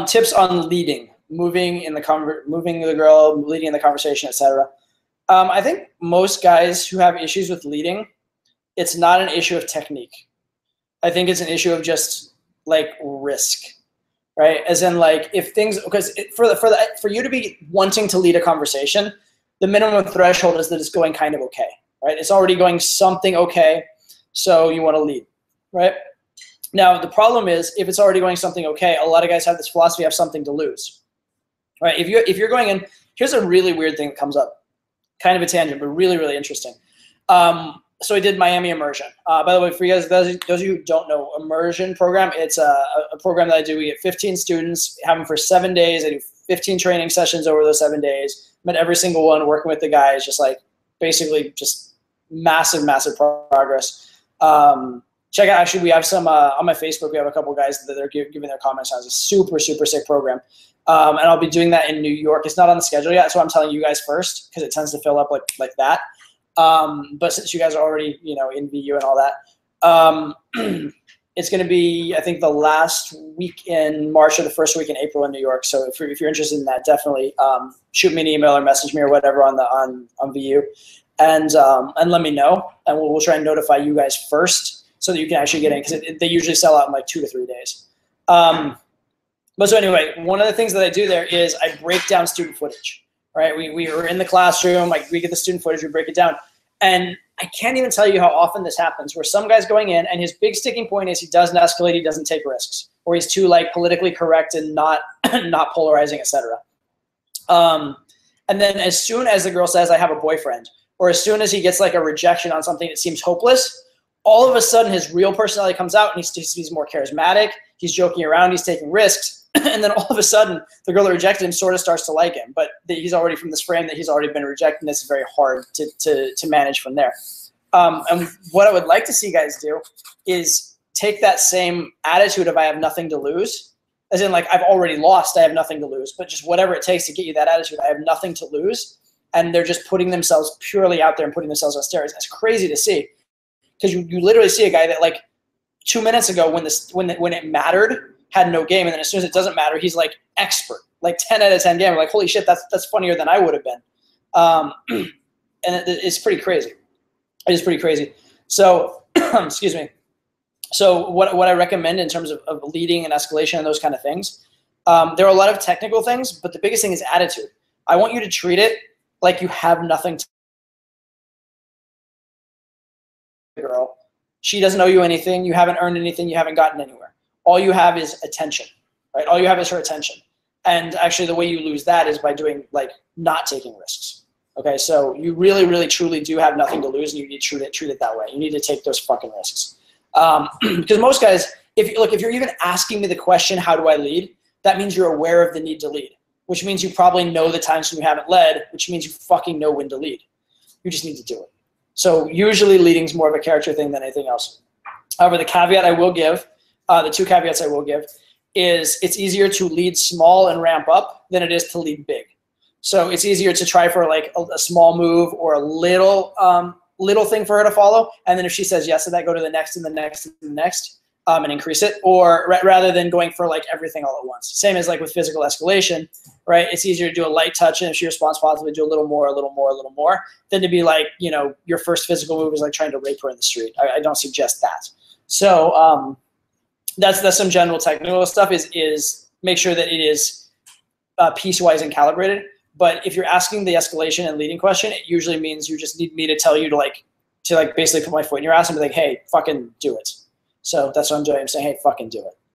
Tips on leading, moving the girl, leading in the conversation, etc. I think most guys who have issues with leading, it's not an issue of technique. I think it's an issue of just like risk, right? As in like if things, because for you to be wanting to lead a conversation, the minimum threshold is that it's going kind of okay, right? It's already going something okay, so you want to lead, right? Now the problem is if it's already going something okay, a lot of guys have this philosophy of something to lose, right? If you're going in, here's a really weird thing that comes up, kind of a tangent, but really, really interesting. So I did Miami Immersion. By the way, for you guys, those of you who don't know, Immersion program, it's a program that I do. We get 15 students, have them for 7 days. I do 15 training sessions over those 7 days. Met every single one, working with the guys, just like basically just massive, massive progress. Check out, actually, we have some on my Facebook. We have a couple guys that they're giving their comments on. It's a super, super sick program. And I'll be doing that in New York. It's not on the schedule yet, so I'm telling you guys first because it tends to fill up like that. But since you guys are already, in VU and all that, it's going to be, I think, the last week in March or the first week in April in New York. So if you're interested in that, definitely shoot me an email or message me or whatever on VU, and let me know, and we'll try and notify you guys first so that you can actually get in, because they usually sell out in like 2 to 3 days. But so anyway, one of the things that I do there is I break down student footage. Right, we are in the classroom, like we get the student footage, we break it down. And I can't even tell you how often this happens, where some guy's going in and his big sticking point is he doesn't escalate, he doesn't take risks, or he's too like politically correct and not polarizing, etc. And then as soon as the girl says, I have a boyfriend, or as soon as he gets like a rejection on something that seems hopeless, all of a sudden his real personality comes out and he's more charismatic, he's joking around, he's taking risks. And then all of a sudden, the girl that rejected him sort of starts to like him, but he's already from this frame that he's already been rejected, and it's very hard to manage from there. And what I would like to see guys do is take that same attitude of I have nothing to lose, as in like I've already lost, I have nothing to lose, but just whatever it takes to get you that attitude, I have nothing to lose, and they're just putting themselves purely out there and putting themselves on steroids. It's crazy to see, because you literally see a guy that like 2 minutes ago when it mattered, had no game, and then as soon as it doesn't matter, he's like expert, like 10 out of 10 game. We're like, holy shit, that's funnier than I would have been. And it's pretty crazy. It is pretty crazy. So, excuse me. So what I recommend in terms of leading and escalation and those kind of things, there are a lot of technical things, but the biggest thing is attitude. I want you to treat it like you have nothing to girl. She doesn't owe you anything. You haven't earned anything. You haven't gotten anywhere. All you have is attention, right? All you have is her attention. And actually the way you lose that is by doing like not taking risks. Okay, so you really, really, truly do have nothing to lose, and you need to treat it that way. You need to take those fucking risks. Because most guys, if you're even asking me the question, how do I lead? That means you're aware of the need to lead, which means you probably know the times when you haven't led, which means you fucking know when to lead. You just need to do it. So usually leading is more of a character thing than anything else. However, the caveat I will give, the 2 caveats I will give, is it's easier to lead small and ramp up than it is to lead big. So it's easier to try for like a small move or a little thing for her to follow, and then if she says yes to that, go to the next and the next and the next, and increase it, or rather than going for like everything all at once. Same as like with physical escalation, right? It's easier to do a light touch, and if she responds positively, do a little more, than to be like, your first physical move is like trying to rape her in the street. I don't suggest that. So that's some general technical stuff. Is make sure that it is piecewise and calibrated. But if you're asking the escalation and leading question, it usually means you just need me to tell you to basically put my foot in your ass and be like, hey, fucking do it. So that's what I'm doing. I'm saying, hey, fucking do it.